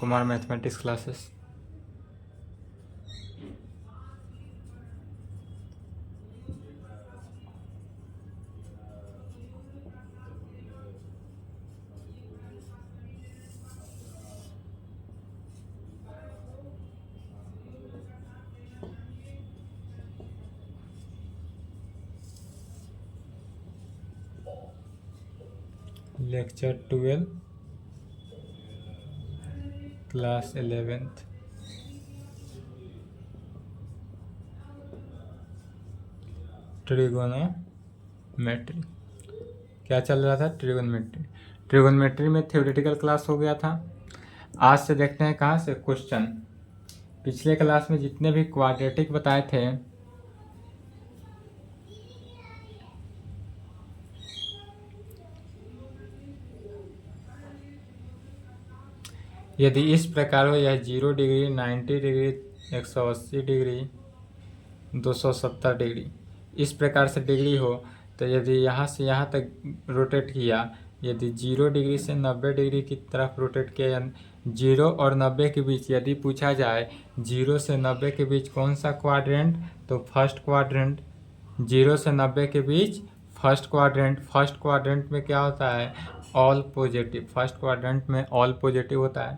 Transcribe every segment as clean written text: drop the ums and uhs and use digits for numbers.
Kumar mathematics classes. Lecture 12 class 11th। Trigonometry. क्या चल रहा था? ट्रिगोनोमेट्री। ट्रिगोनोमेट्री में थ्योरेटिकल क्लास हो गया था। आज से देखते हैं कहाँ से क्वेश्चन। पिछले क्लास में जितने भी क्वाड्रेटिक बताए थे, यदि इस प्रकार हो, यह 0 डिग्री, 90 डिग्री, 180 डिग्री, 270 डिग्री, इस प्रकार से डिग्री हो, तो यदि यहाँ से यहाँ तक रोटेट किया, यदि 0 डिग्री से 90 डिग्री की तरफ रोटेट किया, 0 और 90 के बीच यदि पूछा जाए 0 से 90 के बीच कौन सा क्वाड्रेंट, तो फर्स्ट क्वाड्रेंट। 0 से 90 के बीच फर्स्ट क्वाड्रेंट। फर्स्ट क्वाड्रेंट में क्या होता है? All positive. फर्स्ट क्वाड्रेंट में ऑल पॉजिटिव होता है।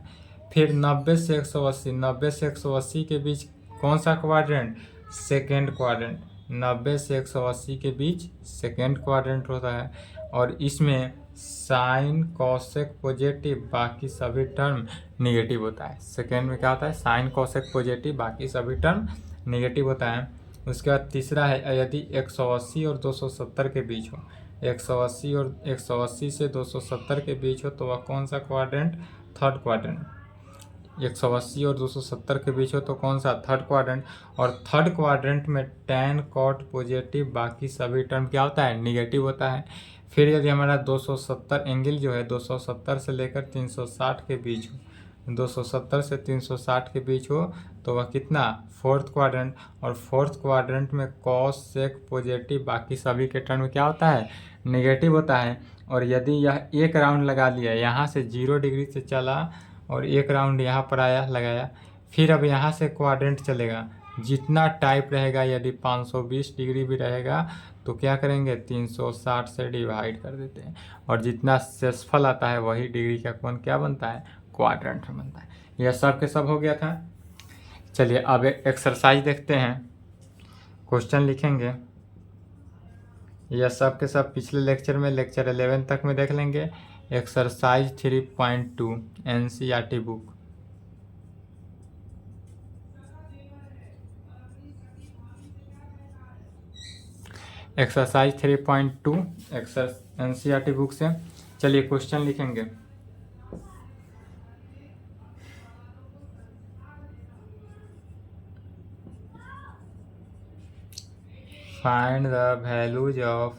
फिर 90 से 180, 90 से 180 के बीच कौन सा क्वाड्रेंट? Second quadrant. 90 से 180 के बीच सेकेंड क्वाड्रेंट होता है। और इसमें साइन कॉसेक पॉजिटिव, बाकी सभी टर्म निगेटिव होता है। सेकेंड में क्या होता है? साइन कॉसेक पॉजिटिव, बाकी सभी टर्म निगेटिव होता है। उसके बाद तीसरा है, यदि 180 और 270 के बीच हो, 180 और 180 से 270 के बीच हो, तो वह कौन सा क्वाड्रेंट? Third quadrant. 180 और 270 के बीच हो तो कौन सा? Third quadrant. और थर्ड क्वाड्रेंट में टैन कॉट पॉजिटिव, बाकी सभी टर्म क्या होता है? निगेटिव होता है। फिर यदि हमारा 270 एंगल जो है 270 से लेकर 360 के बीच हो, 270 से 360 के बीच हो, तो वह कितना? Fourth quadrant. और फोर्थ क्वाड्रेंट में कॉस सेक पॉजिटिव, बाकी सभी के टर्म में क्या होता है? निगेटिव होता है। और यदि यह एक राउंड लगा लिया, यहाँ से 0 डिग्री से चला और एक राउंड यहाँ पर आया, लगाया, फिर अब यहाँ से क्वाड्रेंट चलेगा, जितना टाइप रहेगा, यदि 520 डिग्री भी रहेगा तो क्या करेंगे? 360 से डिवाइड कर देते हैं, और जितना शेषफल आता है वही डिग्री का कोण क्या बनता है? क्वाड्रेंट में बनता है। यह सब के सब हो गया था। चलिए अब एक्सरसाइज देखते हैं। क्वेश्चन लिखेंगे, यह सब के सब पिछले लेक्चर में, लेक्चर 11 तक में देख लेंगे। Exercise 3.2 NCERT book. Exercise 3.2 NCERT book से। चलिए क्वेश्चन लिखेंगे। Find the values of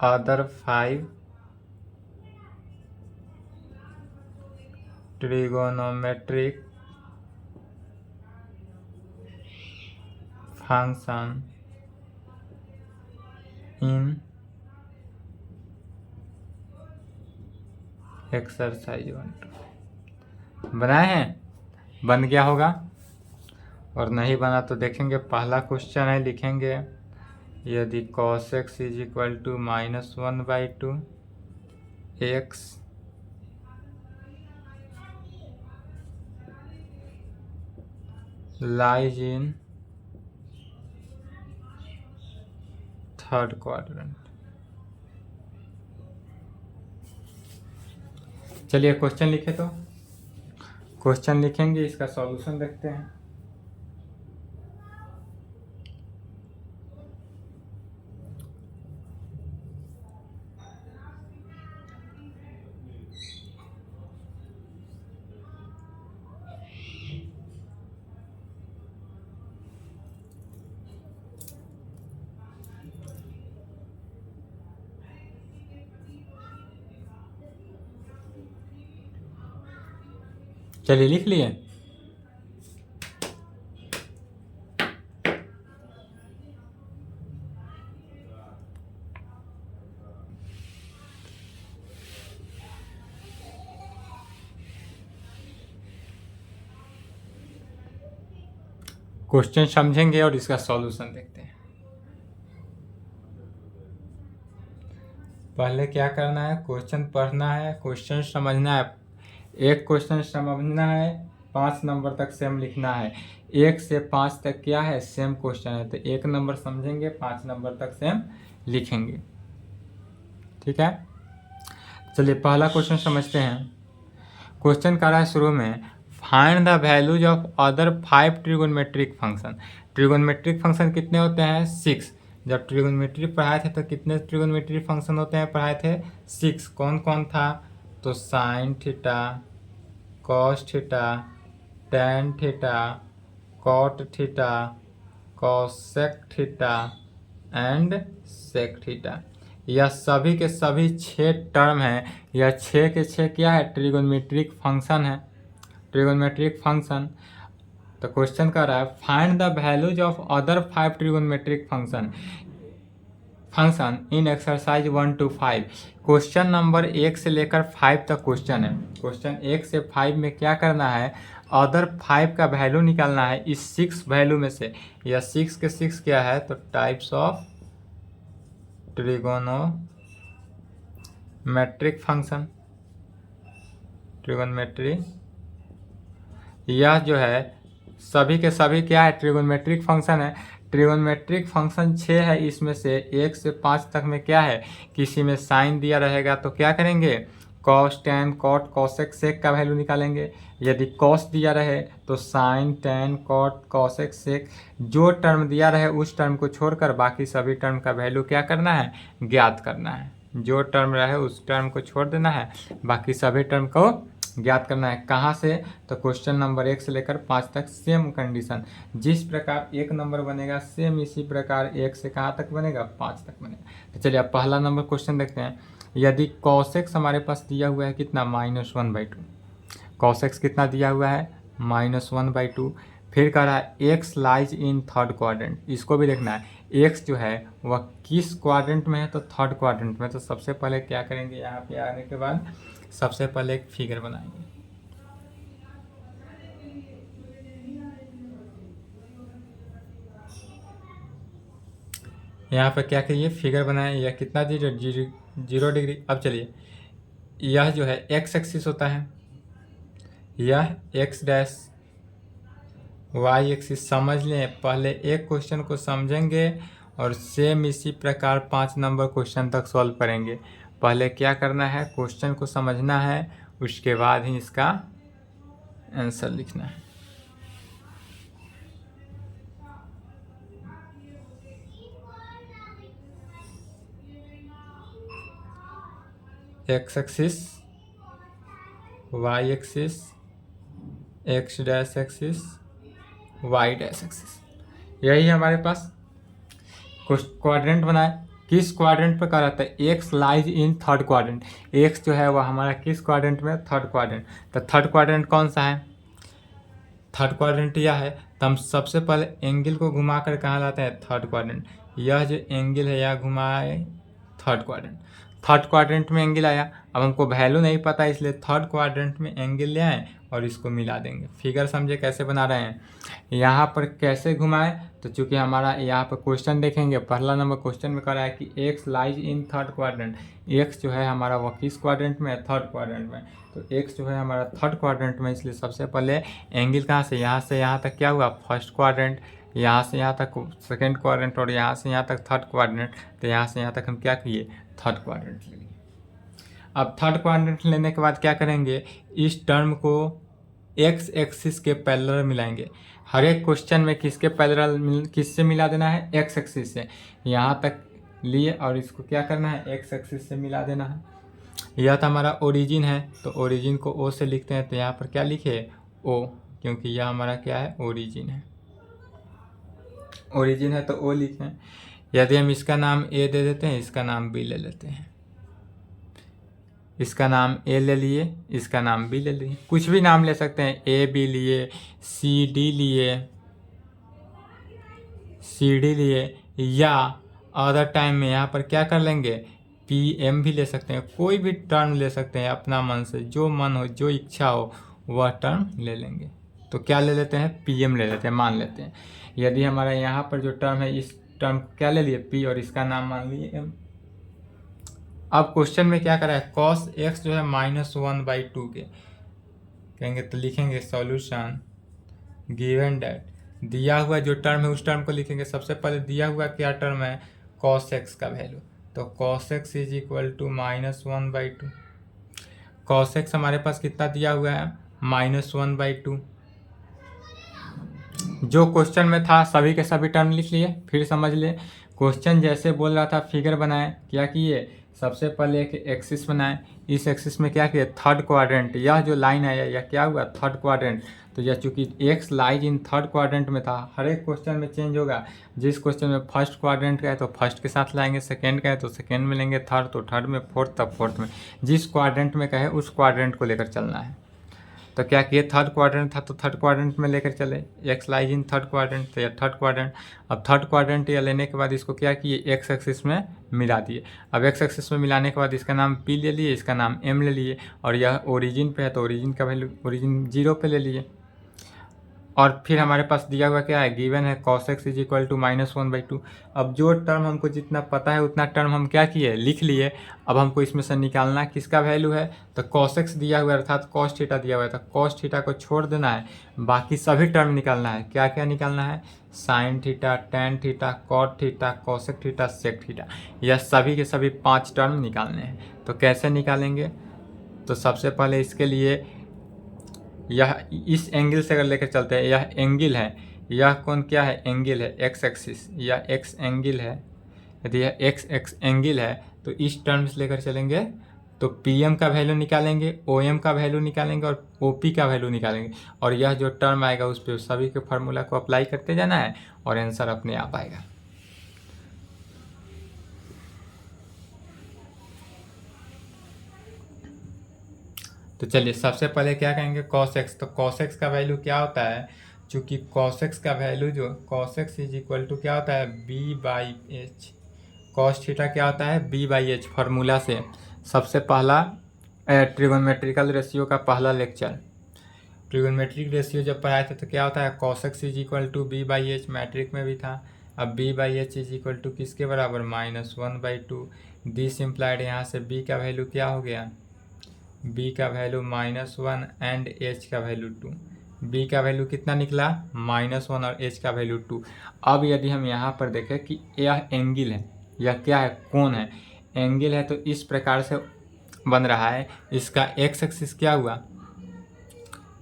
other 5 trigonometric function in exercise 1-2। बनाए हैं? बन गया होगा, और नहीं बना तो देखेंगे। पहला क्वेश्चन है, लिखेंगे यदि cos x is equal to -1/2 x lies in third quadrant. चलिए क्वेश्चन लिखे, तो क्वेश्चन लिखेंगे, इसका सॉल्यूशन देखते हैं। चलिए लिख लिए। क्वेश्चन समझेंगे और इसका सॉल्यूशन देखते हैं। पहले क्या करना है, क्वेश्चन पढ़ना है, क्वेश्चन समझना है। एक क्वेश्चन समझना है, 5 नंबर तक सेम लिखना है। 1 से 5 तक क्या है, सेम क्वेश्चन है, तो 1 नंबर समझेंगे, 5 नंबर तक सेम लिखेंगे। ठीक है, चलिए पहला क्वेश्चन समझते हैं। क्वेश्चन कर रहा है शुरू में, find the values of other 5 trigonometric function. Trigonometric function कितने होते हैं, 6। जब ट्रिगोनोमेट्री पढ़ाए थे तो कितने ट्रिगोनोमेट्रिक फंक्शन होते हैं, पढ़ाए थे 6। कौन कौन था, तो sine theta, cos theta, tan theta, cot theta, cosec theta and sec theta. यह सभी के सभी 6 टर्म हैं। यह 6 के 6 क्या है, ट्रिगोनोमेट्रिक फंक्शन है, ट्रिगोनोमेट्रिक फंक्शन। तो क्वेश्चन कर रहा है, find the values of other 5 trigonometric function in exercise 1 to 5। Question number 1 से लेकर 5 तक क्वेश्चन है। क्वेश्चन 1 से 5 में क्या करना है, अदर 5 का वैल्यू निकालना है इस 6 वैल्यू में से। यह 6 के 6 क्या है, तो types of trigonometric function, trigonometry. यह जो है सभी के सभी क्या है, ट्रिगोनोमेट्रिक फंक्शन है। ट्रिगोनोमेट्रिक फंक्शन 6 है, इसमें से 1 से 5 तक में क्या है, किसी में साइन दिया रहेगा तो क्या करेंगे, cos tan cot cosec sec का वैल्यू निकालेंगे। यदि कॉस दिया रहे तो sine tan cot cosec sec, जो टर्म दिया रहे उस टर्म को छोड़कर बाकी सभी टर्म का वैल्यू क्या करना है, ज्ञात करना है। जो टर्म रहे उस टर्म को छोड़ देना है, बाकी सभी टर्म को ज्ञात करना है। कहाँ से, तो क्वेश्चन नंबर 1 से लेकर 5 तक सेम कंडीशन। जिस प्रकार 1 नंबर बनेगा सेम इसी प्रकार 1 से कहाँ तक बनेगा, 5 तक बनेगा। तो चलिए अब पहला नंबर क्वेश्चन देखते हैं। यदि कॉसेक्स हमारे पास दिया हुआ है कितना, -1/2। कॉसेक्स कितना दिया हुआ है, -1/2। फिर कह रहा है x lies in third quadrant, इसको भी देखना है। एक्स जो है वह किस क्वाड्रेंट में है, तो थर्ड क्वाड्रेंट में। तो सबसे पहले क्या करेंगे, यहाँ पे आने के बाद सबसे पहले एक फिगर बनाएंगे। यहाँ पर क्या करिए, फिगर बनाए। यह कितना दीजिए, 0 डिग्री। अब चलिए, यह जो है एक्स एक्सिस होता है, यह एक्स डैश, वाई एक्सिस समझ लें। पहले एक क्वेश्चन को समझेंगे और सेम इसी प्रकार 5 नंबर क्वेश्चन तक सॉल्व करेंगे। पहले क्या करना है, क्वेश्चन को समझना है, उसके बाद ही इसका आंसर लिखना है। X axis, y axis, x dash axis, y dash axis, यही है हमारे पास। क्वाड्रेंट बनाए, किस क्वाड्रेंट पर करा था, x lies in third quadrant. X जो है वह हमारा किस क्वाड्रेंट में, थर्ड क्वाड्रेंट। तो थर्ड क्वाड्रेंट कौन सा है, थर्ड क्वाड्रेंट यह है। तो हम सबसे पहले एंगल को घुमाकर कहाँ लाते हैं, थर्ड क्वाड्रेंट। यह जो एंगल है यह घुमाए थर्ड क्वाड्रेंट। थर्ड क्वाड्रेंट में एंगल आया। अब हमको वैल्यू नहीं पता, इसलिए थर्ड क्वाड्रेंट में एंगल ले आए और इसको मिला देंगे। फिगर समझे कैसे बना रहे हैं, यहाँ पर कैसे घुमाए, तो चूंकि हमारा यहाँ पर क्वेश्चन देखेंगे, पहला नंबर क्वेश्चन में कह रहा है कि x lies in third quadrant. X जो है हमारा वह किस क्वाड्रेंट में है, थर्ड क्वाड्रेंट में। तो एक्स जो है हमारा थर्ड क्वाड्रेंट में, इसलिए सबसे पहले एंगल कहाँ से यहाँ तक क्या हुआ, फर्स्ट क्वाड्रेंट। यहाँ से यहाँ तक सेकेंड क्वाड्रेंट, और यहाँ से यहाँ तक थर्ड क्वाड्रेंट। तो यहाँ से यहाँ तक हम क्या किए, थर्ड क्वाड्रेंट ले लिए। अब थर्ड क्वाड्रेंट लेने के बाद क्या करेंगे, इस टर्म को एक्स एक्सिस के पैरेलल मिलाएंगे। हर एक क्वेश्चन में किसके पैरेलल, किससे मिला देना है, एक्स एक्सिस से। यहाँ तक लिए और इसको क्या करना है, एक्स एक्सिस से मिला देना है। यह तो हमारा ओरिजिन है, तो ओरिजिन को ओ से लिखते हैं। तो यहाँ पर क्या लिखे, ओ, क्योंकि यह हमारा क्या है, ओरिजिन है। ओरिजिन है तो ओ लिखें। यदि हम इसका नाम ए दे देते हैं, इसका नाम बी ले लेते हैं। इसका नाम ए ले लिए, इसका नाम बी ले लिए, कुछ भी नाम ले सकते हैं। ए बी लिए, सी डी लिए, सी डी लिए, या अदर टाइम में यहाँ पर क्या कर लेंगे, पी एम भी ले सकते हैं। कोई भी टर्म ले सकते हैं अपना मन से, जो मन हो, जो इच्छा हो वह टर्म ले लेंगे। तो क्या ले लेते हैं, पीएम ले लेते हैं, मान लेते हैं। यदि हमारा यहाँ पर जो टर्म है इस टर्म क्या ले लिए, पी, और इसका नाम मान लिए एम। अब क्वेश्चन में क्या करा है, cos x जो है -1/2 के कहेंगे तो लिखेंगे सॉल्यूशन गिवन डैट दिया हुआ जो टर्म है उस टर्म को लिखेंगे। सबसे पहले दिया हुआ क्या टर्म है, cos x का वैल्यू, तो cos x is equal to -1/2। cos x हमारे पास कितना दिया हुआ है, -1/2। जो क्वेश्चन में था सभी के सभी टर्म लिख लिए। फिर समझ लिए, क्वेश्चन जैसे बोल रहा था फिगर बनाए, क्या किए, सबसे पहले एक एक्सिस बनाए, इस एक्सिस में क्या किया, थर्ड क्वाड्रेंट, यह जो लाइन आया यह क्या हुआ, थर्ड क्वाड्रेंट। तो यह चूंकि x lies in third quadrant में था, हर एक क्वेश्चन में चेंज होगा। जिस क्वेश्चन में फर्स्ट क्वाड्रेंट का है तो फर्स्ट के साथ लाएंगे, सेकेंड का है तो सेकेंड में लेंगे, थर्ड तो थर्ड में, फोर्थ तब फोर्थ में, जिस क्वाड्रेंट में कहे उस क्वाड्रेंट को लेकर चलना है। तो क्या किए, थर्ड क्वाड्रेंट था तो थर्ड क्वाड्रेंट में लेकर चले, x lies in third quadrant, तो यह थर्ड क्वाड्रेंट। अब थर्ड क्वाड्रेंट या लेने के बाद इसको क्या किए, एक्स एक्सिस में मिला दिए। अब एक्स एक्सिस में मिलाने के बाद इसका नाम पी ले लिए, इसका नाम एम ले लिए, और यह ओरिजिन पे है तो ओरिजिन का वैल्यू ओरिजिन 0 पे ले लिए। और फिर हमारे पास दिया हुआ क्या है, गिवन है cos x is equal to -1/2। अब जो टर्म हमको जितना पता है उतना टर्म हम क्या किए, लिख लिए। अब हमको इसमें से निकालना किसका वैल्यू है, तो cos x दिया हुआ है अर्थात cos थीटा दिया हुआ है, तो cos थीटा को छोड़ देना है, बाकी सभी टर्म निकालना है। क्या क्या निकालना है, sine theta, tan theta, cot theta, cosec theta, sec theta, यह सभी के सभी 5 टर्म निकालने हैं। तो कैसे निकालेंगे, तो सबसे पहले इसके लिए यह इस एंगल से अगर लेकर चलते हैं, यह एंगल है, यह कौन क्या है, एंगल है, एक्स एक्सिस, यह एक्स एंगल है। यदि यह एक्स एंगल है तो इस टर्म से लेकर चलेंगे तो पीएम का वैल्यू निकालेंगे, ओएम का वैल्यू निकालेंगे और ओपी का वैल्यू निकालेंगे, और यह जो टर्म आएगा उस पर सभी के फार्मूला को अप्लाई करते जाना है और आंसर अपने आप आएगा। तो चलिए सबसे पहले क्या कहेंगे, cos x। तो cos x का वैल्यू क्या होता है, चूंकि cos x का वैल्यू जो cos x is equal to क्या होता है, b/h। cos थीटा क्या होता है, b/h। फार्मूला से सबसे पहला ट्रिगोनोमेट्रिकल रेशियो का पहला लेक्चर, ट्रिगोनोमेट्रिक रेशियो जब पढ़ाए थे तो क्या होता है, cos x is equal to b/h, matric में भी था। अब b/h इज इक्वल टू किसके बराबर, -1/2। दिस इम्प्लाइड यहाँ से b का वैल्यू क्या हो गया, b का वैल्यू -1 एंड h का वैल्यू 2। b का वैल्यू कितना निकला, -1 और h का वैल्यू 2। अब यदि हम यहाँ पर देखें कि यह एंगल है, यह क्या है, कोण है, एंगल है, तो इस प्रकार से बन रहा है। इसका एक्स एक्सिस क्या हुआ,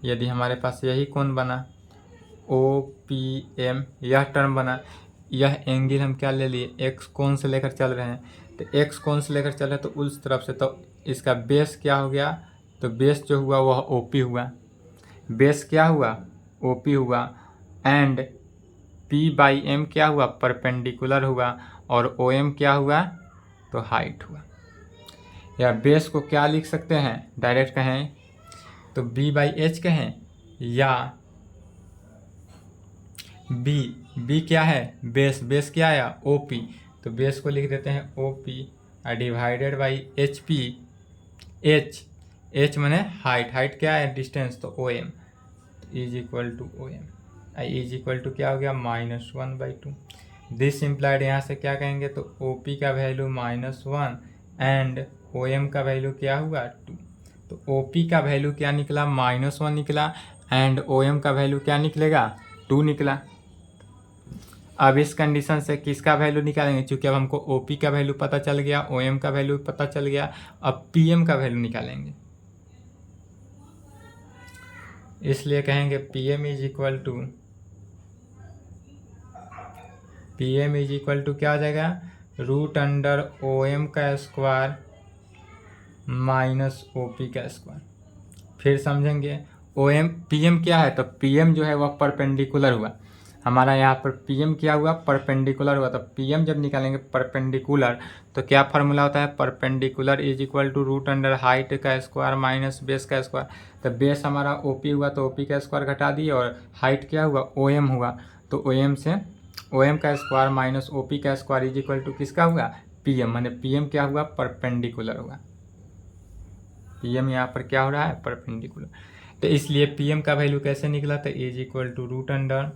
यदि हमारे पास यही कोण बना OPM, यह टर्म बना, यह एंगल हम क्या ले लिए, एक्स कोण से लेकर चल रहे हैं, तो एक्स कोण से लेकर चल रहे हैं तो उस तरफ से, तो इसका बेस क्या हो गया, तो बेस जो हुआ वह OP हुआ, बेस क्या हुआ, OP हुआ, एंड P/M क्या हुआ, परपेंडिकुलर हुआ, और OM क्या हुआ, तो हाइट हुआ। या बेस को क्या लिख सकते हैं, डायरेक्ट कहें तो b/h कहें, या b क्या है, बेस, बेस क्या आया, OP, तो बेस को लिख देते हैं OP divided by HP, h माने हाइट, हाइट क्या है, डिस्टेंस, तो OM is equal to OM, I is equal to क्या हो गया, -1/2। दिस इम्प्लाइड यहाँ से क्या कहेंगे, तो OP का वैल्यू -1 एंड OM का वैल्यू क्या हुआ, 2। तो OP का वैल्यू क्या निकला, -1 निकला, एंड OM का वैल्यू क्या निकलेगा, 2 निकला। अब इस कंडीशन से किसका वैल्यू निकालेंगे, चूंकि अब हमको OP का वैल्यू पता चल गया, OM का वैल्यू पता चल गया, अब PM का वैल्यू निकालेंगे। इसलिए कहेंगे PM इज इक्वल टू क्या हो जाएगा, √OM का स्क्वायर -OP का स्क्वायर। फिर समझेंगे PM क्या है, तो PM जो है वह परपेंडिकुलर हुआ, हमारा यहाँ पर PM क्या हुआ, परपेंडिकुलर हुआ। तो PM जब निकालेंगे परपेंडिकुलर, तो क्या फार्मूला होता है, perpendicular is equal to √height का स्क्वायर माइनस बेस का स्क्वायर। तो बेस हमारा OP हुआ तो OP का स्क्वायर घटा दिए, और हाइट क्या हुआ, OM हुआ, तो OM से OM का स्क्वायर माइनस OP का स्क्वायर इज इक्वल टू किसका हुआ, PM, माने PM क्या हुआ, परपेंडिकुलर हुआ। PM यहाँ पर क्या हो रहा है, परपेंडिकुलर। तो इसलिए पी एम का वैल्यू कैसे निकला, तो is equal to root under,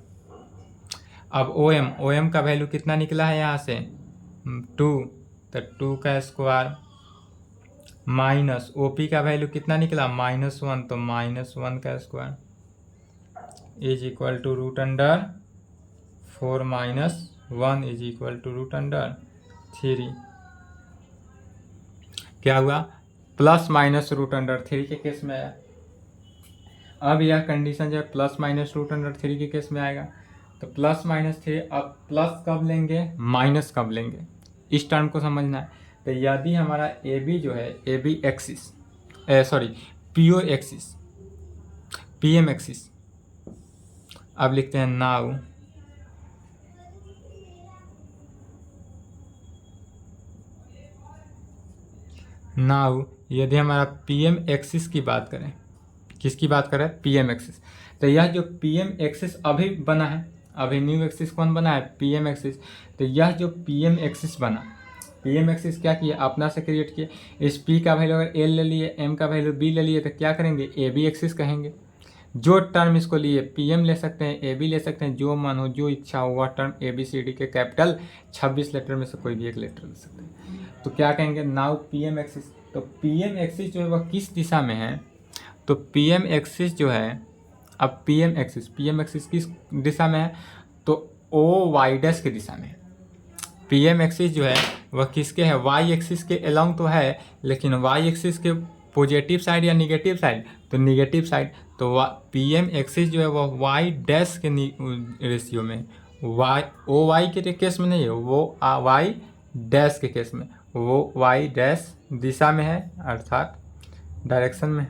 अब ओ एम का वैल्यू कितना निकला है यहाँ से 2, तो 2 का स्क्वायर माइनस ओ पी का वैल्यू कितना निकला -1, तो -1 का square is equal to root under 4 - 1 is equal to root under 3। क्या हुआ, प्लस माइनस रूट अंडर 3 के केस में आया। अब यह कंडीशन जो है प्लस माइनस रूट अंडर 3 के केस में आएगा, तो प्लस -3, अब प्लस कब लेंगे माइनस कब लेंगे, इस टर्म को समझना है। तो यदि हमारा ए बी जो है A B axis sorry P O axis P M axis, अब लिखते हैं नाउ यदि हमारा पी एम एक्सिस की बात करें, किसकी बात करें, पी एम एक्सिस, तो यह जो पी एम एक्सिस अभी बना है, अभी न्यू एक्सिस कौन बना है, पी एम एक्सिस। तो यह जो पी एम एक्सिस बना, पी एम एक्सिस क्या किया, अपना से क्रिएट किए। इस पी का वैल्यू अगर एल ले लिए, एम का वैल्यू बी ले लिए, तो क्या करेंगे, ए बी एक्सिस कहेंगे। जो टर्म इसको लिए पी एम ले सकते हैं, ए बी ले सकते हैं, जो मन हो जो इच्छा हो वह term A B C D के कैपिटल 26 लेटर में से कोई भी एक लेटर ले सकते हैं। तो क्या कहेंगे, नाउ पी एम एक्सिस। तो पी एम एक्सिस जो है वह किस दिशा में है, तो पी एम एक्सिस जो है, अब पी एम एक्सिस किस दिशा में है, तो ओ वाई डैश की दिशा में है। पी एम एक्सिस जो है वह किसके है, वाई एक्सिस के अलोंग तो है, लेकिन वाई एक्सिस के पॉजिटिव साइड या निगेटिव साइड, तो निगेटिव साइड। तो पी एम एक्सिस जो है वह वाई डैश के रेशियो में, वाई ओ वाई के केस में नहीं है, वो वाई डैश के केस में, वो वाई डैश दिशा में है, अर्थात डायरेक्शन में,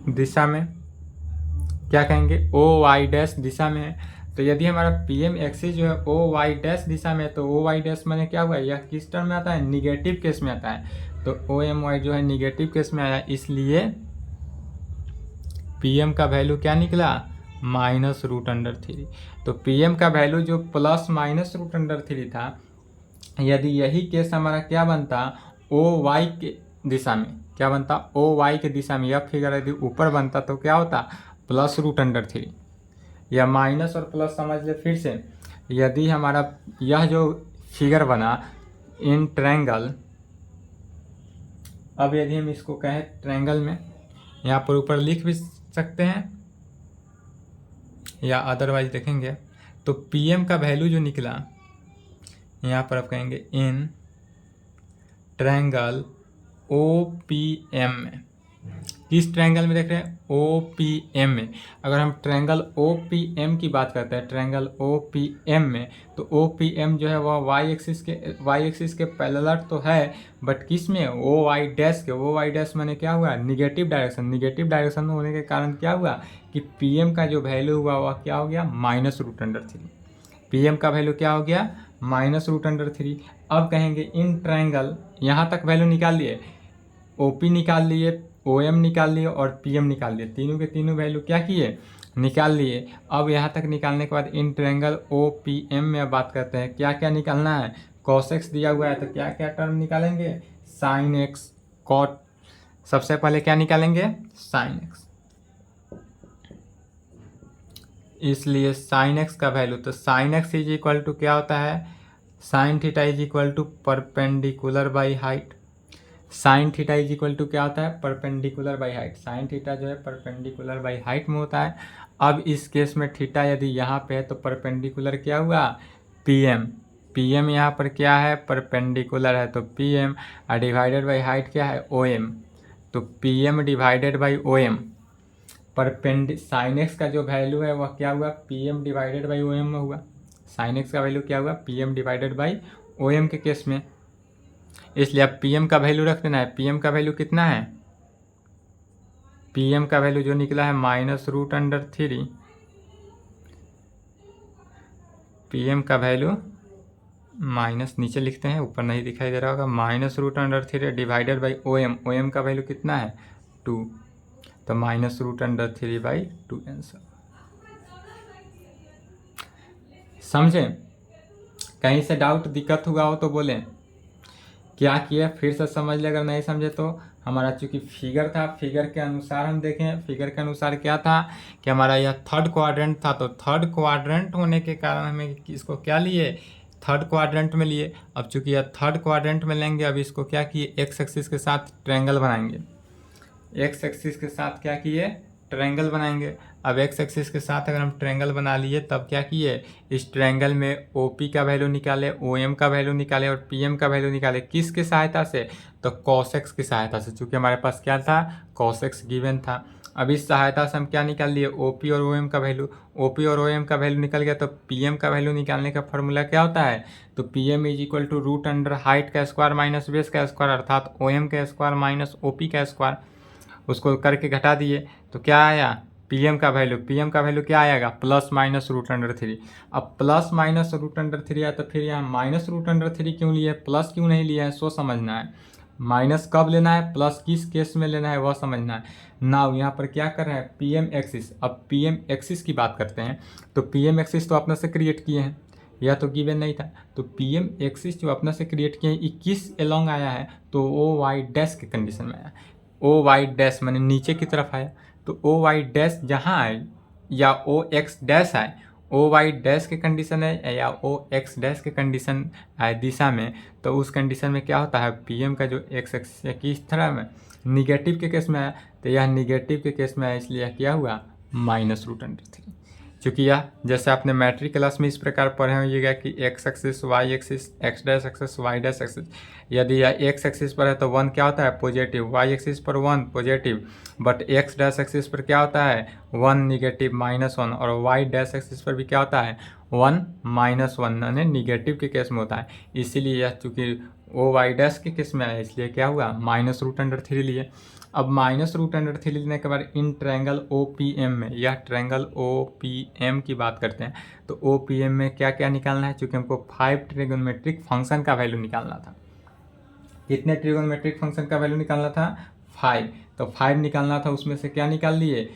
दिशा में, क्या कहेंगे, ओ वाई डैश दिशा में है। तो यदि हमारा पी एम एक्सिस जो है ओ वाई डैश दिशा में है, तो ओ वाई डैश मैंने क्या हुआ, यह किस टर्म में आता है, निगेटिव केस में आता है। तो ओ एम वाई जो है निगेटिव केस में आया, इसलिए पी एम का वैल्यू क्या निकला, -√3। तो पी एम का वैल्यू जो ±√3 था, यदि यही केस हमारा क्या बनता, ओ वाई के दिशा में, क्या बनता, ओ वाई के दिशा में, यह फिगर यदि ऊपर बनता तो क्या होता, +√3, या माइनस और प्लस समझ ले फिर से। यदि हमारा यह जो फिगर बना इन ट्रायंगल, अब यदि हम इसको कहें ट्रायंगल में, यहाँ पर ऊपर लिख भी सकते हैं या अदरवाइज देखेंगे, तो पी एम का वैल्यू जो निकला, यहाँ पर आप कहेंगे in triangle O P M में, किस ट्रायंगल में देख रहे हैं, ओ पी एम में। अगर हम ट्रायंगल ओ पी एम की बात करते हैं, ट्रायंगल ओ पी एम में, तो ओ पी एम जो है वह वाई एक्सिस के पैरेलल तो है, बट किस में, ओ वाई डैश के। ओ वाई डैश मैंने क्या हुआ, निगेटिव डायरेक्शन होने के कारण क्या हुआ कि पी एम का जो वैल्यू हुआ वह क्या हो गया, -√3। पी एम का वैल्यू क्या हो गया, -√3। अब कहेंगे इन ट्रायंगल, यहाँ तक वैल्यू निकाल लिए, ओ पी निकाल लिए, ओ एम निकाल लिए और पी एम निकाल लिए, तीनों के तीनों वैल्यू क्या किए, निकाल लिए। अब यहाँ तक निकालने के बाद in triangle O P M में बात करते हैं, क्या क्या निकालना है, cos x दिया हुआ है, तो क्या क्या टर्म निकालेंगे, sin x, cot, सबसे पहले क्या निकालेंगे, sin x, इसलिए sin x का वैल्यू, तो sin x is equal to क्या होता है, sin theta is equal to perpendicular by height. Sine theta is equal to क्या होता है, perpendicular by height. Sine theta जो है परपेंडिकुलर बाई हाइट में होता है। अब इस केस में थीटा यदि यहाँ पे है तो परपेंडिकुलर क्या हुआ, पी एम। पी एम यहाँ पर क्या है, परपेंडिकुलर है, तो पी एम, और डिवाइडेड बाई हाइट क्या है, ओ एम। तो P M divided by O M, sine x का जो वैल्यू है वह क्या हुआ, P M divided by O M में हुआ। साइन एक्स का वैल्यू क्या हुआ, P M divided by O M के केस में, इसलिए अब पी एम का वैल्यू रख देना है। पी एम का वैल्यू कितना है, पी एम का वैल्यू जो निकला है -√3, पी एम का वैल्यू माइनस नीचे लिखते हैं, ऊपर नहीं दिखाई दे रहा होगा, -√3 divided by O M. O M का वैल्यू कितना है, 2, तो -√3/2 आंसर। समझे, कहीं से डाउट दिक्कत हुआ हो तो बोलें, क्या किया फिर से समझ ले, अगर नहीं समझे तो हमारा चूँकि फिगर था, फिगर के अनुसार हम देखें, फिगर के अनुसार क्या था कि हमारा यह थर्ड क्वाड्रेंट था, तो थर्ड क्वाड्रेंट होने के कारण हमें इसको क्या लिए, थर्ड क्वाड्रेंट में लिए। अब चूँकि यह थर्ड क्वाड्रेंट में लेंगे, अब इसको क्या किए, एक्स एक्सिस के साथ ट्रायंगल बनाएंगे, एक्स एक्सिस के साथ क्या किए, ट्रायंगल बनाएंगे। अब एक्स एक्सिस के साथ अगर हम ट्रायंगल बना लिए, तब क्या किए, इस ट्रायंगल में ओ पी का वैल्यू निकाले, ओ एम का वैल्यू निकाले और पी एम का वैल्यू निकाले। किसकी सहायता से, तो कॉस एक्स की सहायता से, चूँकि हमारे पास क्या था, कॉस एक्स गिवन था। अब इस सहायता से हम क्या निकाल लिए, ओ पी और ओ एम का वैल्यू, ओ पी और ओ एम का वैल्यू निकल गया। तो पी एम का वैल्यू निकालने का फॉर्मूला क्या होता है, तो P M is equal to root under height का स्क्वायर माइनस बेस का स्क्वायर, अर्थात ओ एम का स्क्वायर माइनस ओ पी का स्क्वायर। उसको करके घटा दिए तो क्या आया, पीएम का वैल्यू, पीएम का वैल्यू क्या आएगा, plus minus root under three. अब plus minus root under three आया, तो फिर यहाँ माइनस रूट अंडर थ्री क्यों लिए, प्लस क्यों नहीं लिया है, सो समझना है। माइनस कब लेना है, प्लस किस केस में लेना है, वह समझना है। नाउ यहाँ पर क्या कर रहे हैं, पी एम एक्सिस। अब पी एम एक्सिस की बात करते हैं, तो पी एम एक्सिस तो अपने से क्रिएट किए हैं, यह तो गिवन नहीं था। तो पी एम एक्सिस जो अपने से क्रिएट किए हैं, 21 एलोंग आया है, तो ओ वाई डैश के कंडीशन में आया। ओ वाई डैश मैंने नीचे की तरफ आया, तो ओ वाई डैश जहाँ आए या ओ एक्स डैश आए, ओ वाई डैश के कंडीशन है या ओ एक्स डैश के कंडीशन आए दिशा में, तो उस कंडीशन में क्या होता है, पीएम का जो एक्स एक्सिस किस तरह में निगेटिव के केस में आया, तो यह निगेटिव के केस में आया, इसलिए क्या हुआ, माइनस रूट अंडर थ्री। चूँकि यह जैसे आपने मैट्रिक क्लास में इस प्रकार पढ़े होइएगा कि x axis y axis, x dash axis y dash axis. यदि यह एक्स एक्सिस पर है तो वन क्या होता है, पॉजिटिव, वाई एक्सिस पर one positive, but x dash axis पर क्या होता है, वन निगेटिव माइनस वन, और वाई डैश एक्सिस पर भी क्या होता है, वन माइनस वन, यानी निगेटिव के केस में होता है। इसीलिए यह चूँकि ओ वाई डैश के केस में आया, इसलिए क्या हुआ, माइनस रूट अंडर थ्री लिए। अब माइनस रूट अंडर थ्री लेने के बाद in triangle O P M में, यह ट्रायंगल ओ पी एम की बात करते हैं, तो ओ पी एम में क्या क्या निकालना है, चूँकि हमको 5 ट्रिगोनोमेट्रिक फंक्शन का वैल्यू निकालना था। कितने ट्रिगोनोमेट्रिक फंक्शन का वैल्यू निकालना था, 5। तो 5 निकालना था, उसमें से क्या निकाल लिए,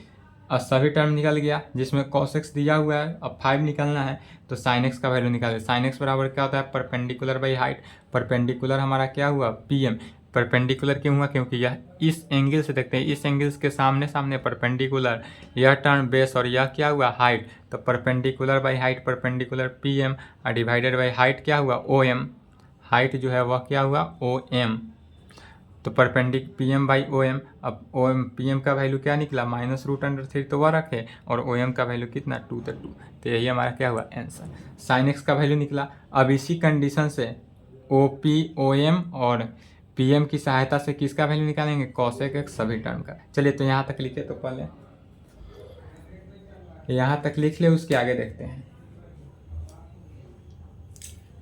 और सभी टर्म निकल गया जिसमें cos x दिया हुआ है। अब 5 निकालना है तो sin x का वैल्यू निकाले। sin x बराबर क्या होता है, परपेंडिकुलर बाई हाइट। परपेंडिकुलर हमारा क्या हुआ, pm। परपेंडिकुलर क्यों हुआ, क्योंकि यह इस एंगल से देखते हैं, इस एंगल के सामने सामने परपेंडिकुलर, यह टर्म बेस और यह क्या हुआ, हाइट। तो perpendicular by height, perpendicular pm और डिवाइडेड बाई हाइट क्या हुआ, om। हाइट जो है वह क्या हुआ, om। तो perpendicular P M by O M. अब ओ एम पी एम का वैल्यू क्या निकला, माइनस रूट अंडर थ्री, तो वह रखे, और ओ एम का वैल्यू कितना, 2, तो 2। तो यही हमारा क्या हुआ, आंसर। साइन एक्स का वैल्यू निकला। अब इसी कंडीशन से ओ पी ओ एम और पी एम की सहायता से किसका वैल्यू निकालेंगे, कॉसेक एक्स सभी टर्म का। चलिए तो यहाँ तक लिखे, तो पहले यहाँ तक लिख ले, उसके आगे देखते हैं।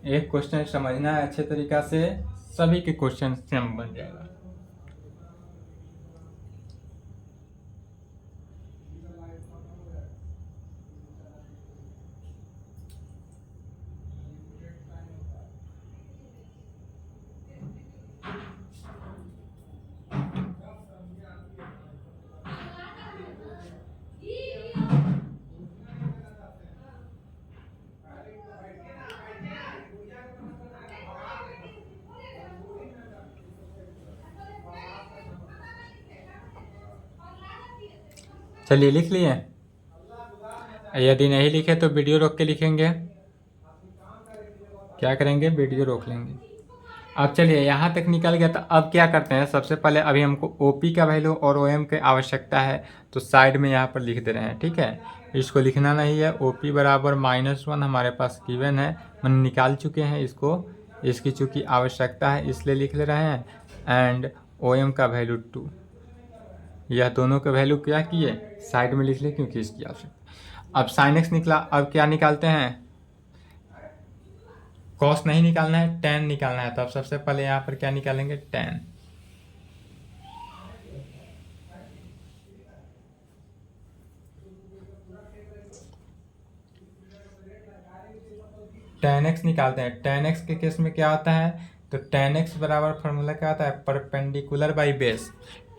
एक क्वेश्चन समझना है अच्छे तरीका से, सभी के क्वेश्चन सेम बन जाएगा। चलिए लिख लिए, यदि नहीं लिखे तो वीडियो रोक के लिखेंगे। क्या करेंगे, वीडियो रोक लेंगे। अब चलिए यहाँ तक निकल गया, तो अब क्या करते हैं, सबसे पहले अभी हमको OP का वैल्यू और OM की आवश्यकता है, तो साइड में यहाँ पर लिख दे रहे हैं, ठीक है। इसको लिखना नहीं है, OP बराबर -1 हमारे पास गिवन है, मैंने निकाल चुके हैं इसको, इसकी चूँकि आवश्यकता है इसलिए लिख ले रहे हैं। एंड OM का वैल्यू 2, यह दोनों के वैल्यू क्या किए, साइड में लिख ले क्योंकि इसकी आवश्यकता। अब sin x निकला, अब क्या निकालते हैं, कॉस नहीं निकालना है, tan निकालना है। तो अब सबसे पहले यहाँ पर क्या निकालेंगे, tan। tan x निकालते हैं। tan x के केस में क्या होता है, तो tan x बराबर फॉर्मूला क्या होता है, perpendicular by base.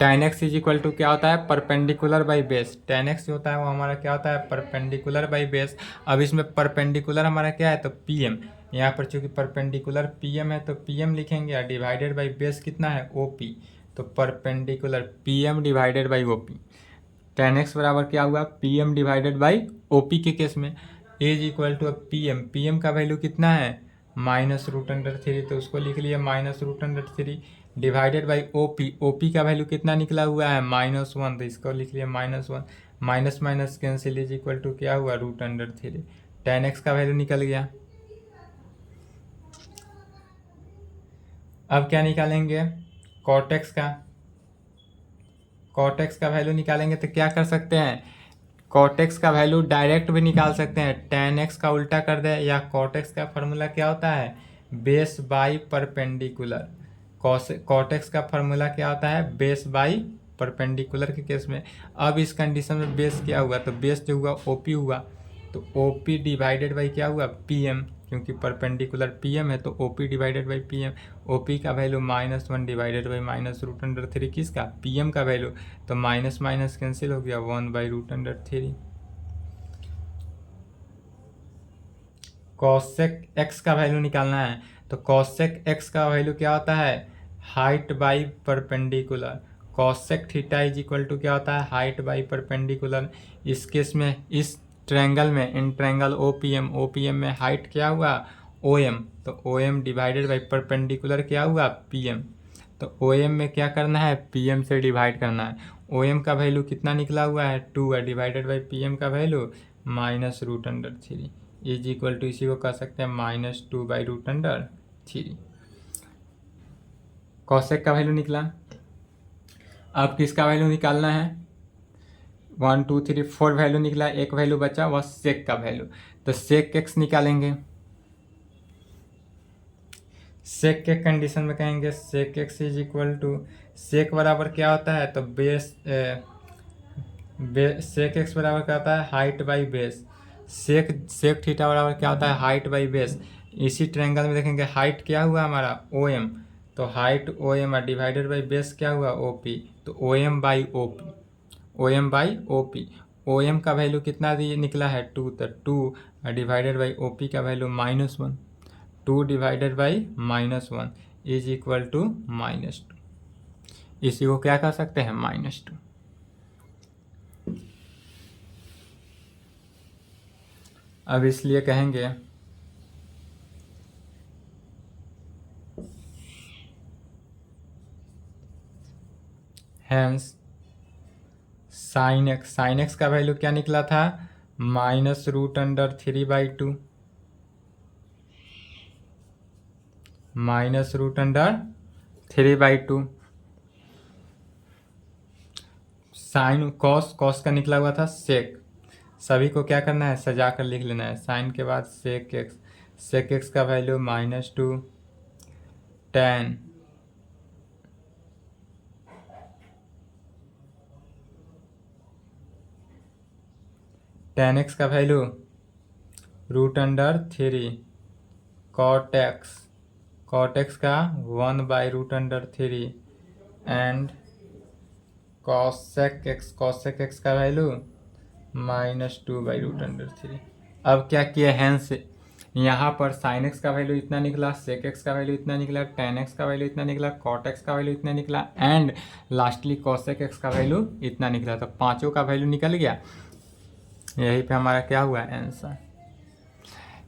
tan x is equal to क्या होता है, perpendicular by base. tan x जो होता है वो हमारा क्या होता है, परपेंडिकुलर बाई बेस। अब इसमें परपेंडिकुलर हमारा क्या है, तो pm। यहाँ पर चूंकि परपेंडिकुलर pm है तो pm लिखेंगे, और डिवाइडेड बाई बेस कितना है, OP। तो perpendicular PM divided by OP। tan x बराबर क्या हुआ, PM डिवाइडेड बाई OP के केस में इज इक्वल टू PM का वैल्यू कितना है -√3, तो उसको लिख लिया -√3 डिवाइडेड बाई OP का वैल्यू कितना निकला हुआ है -1, तो इसको लिख लिया -1, minus minus cancel is equal to क्या हुआ √3। tan x का वैल्यू निकल गया। अब क्या निकालेंगे, cot x का वैल्यू निकालेंगे तो क्या कर सकते हैं, cot x का वैल्यू डायरेक्ट भी निकाल सकते हैं, tan x का उल्टा कर दे, या cot x का फॉर्मूला क्या होता है base by perpendicular. cot x का फॉर्मूला क्या होता है बेस बाई परपेंडिकुलर के केस में। अब इस कंडीशन में बेस क्या हुआ, तो बेस जो हुआ OP हुआ, तो OP डिवाइडेड बाई क्या हुआ PM, क्योंकि परपेंडिकुलर PM है तो OP divided by PM। OP का वैल्यू -1 डिवाइडेड बाई -√3 किसका PM का वैल्यू, तो माइनस माइनस कैंसिल हो गया 1/√3। cosec x का वैल्यू निकालना है, तो cosec x का वैल्यू क्या होता है हाइट बाई परपेंडिकुलर। cosec थीटा इज इक्वल टू क्या होता है हाइट बाई परपेंडिकुलर। इस केस में इस ट्रायंगल में, इन ट्रायंगल OPM में हाइट क्या हुआ OM, तो OM डिवाइडेड बाई परपेंडिकुलर क्या हुआ PM। तो OM में क्या करना है PM से डिवाइड करना है। OM का वैल्यू कितना निकला हुआ है 2 है, डिवाइडेड बाई PM का वैल्यू -√3 इज इक्वल टू, इसी को कह सकते हैं -2/√3। कॉसेक का वैल्यू निकला। अब किसका वैल्यू निकालना है 1 2 3 4 वैल्यू निकला, एक वैल्यू बचा वह सेक का वैल्यू, तो सेक x निकालेंगे। सेक के कंडीशन में कहेंगे सेक x इज इक्वल टू, सेक बराबर क्या होता है तो सेक x बराबर क्या होता है height by base. Sec theta बराबर क्या होता है हाइट बाई बेस। इसी ट्रायंगल में देखेंगे हाइट क्या हुआ हमारा OM, तो हाइट OM है डिवाइडेड बाई बेस क्या हुआ OP, तो OM बाई OP। OM का वैल्यू कितना निकला है 2, तो 2 डिवाइडेड बाई OP का value -1, 2 divided by -1 is equal to -2। इसी को क्या कर सकते हैं -2। अब इसलिए कहेंगे हैंस साइन एक्स का वैल्यू क्या निकला था -√3/2, -√3/2। साइन कॉस का निकला हुआ था सेक। सभी को क्या करना है सजा कर लिख लेना है, साइन के बाद सेक एक्स का वैल्यू -2, tan x का वैल्यू √3, cot x का 1/√3 एंड cosec x का वैल्यू -2/√3। अब क्या किया हैंस यहाँ पर sin x का वैल्यू इतना निकला, sec x का वैल्यू इतना निकला, tan x का वैल्यू इतना निकला, cot x का वैल्यू इतना निकला एंड लास्टली cosec x का वैल्यू इतना निकला। तो पांचों का वैल्यू निकल गया, यही पे हमारा क्या हुआ आंसर।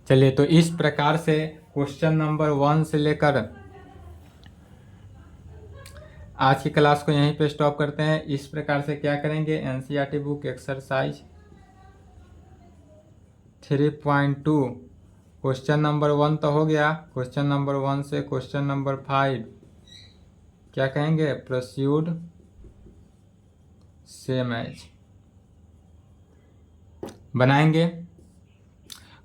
चलिए तो इस प्रकार से क्वेश्चन नंबर 1 से लेकर आज की क्लास को यहीं पे स्टॉप करते हैं। इस प्रकार से क्या करेंगे NCERT book exercise 3.2 question number 1 तो हो गया। क्वेश्चन नंबर 1 से क्वेश्चन नंबर 5 क्या कहेंगे प्रोसीड सेम एज बनाएंगे।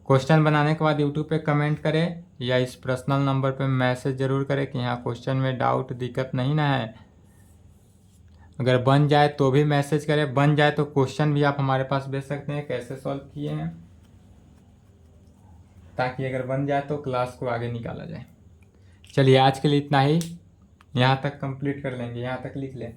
क्वेश्चन बनाने के बाद यूट्यूब पे कमेंट करें या इस पर्सनल नंबर पे मैसेज जरूर करें कि यहाँ क्वेश्चन में डाउट दिक्कत नहीं ना है। अगर बन जाए तो भी मैसेज करें, बन जाए तो क्वेश्चन भी आप हमारे पास भेज सकते हैं कैसे सॉल्व किए हैं, ताकि अगर बन जाए तो क्लास को आगे निकाला जाए। चलिए आज के लिए इतना ही, यहाँ तक कंप्लीट कर लेंगे, यहाँ तक लिख लें।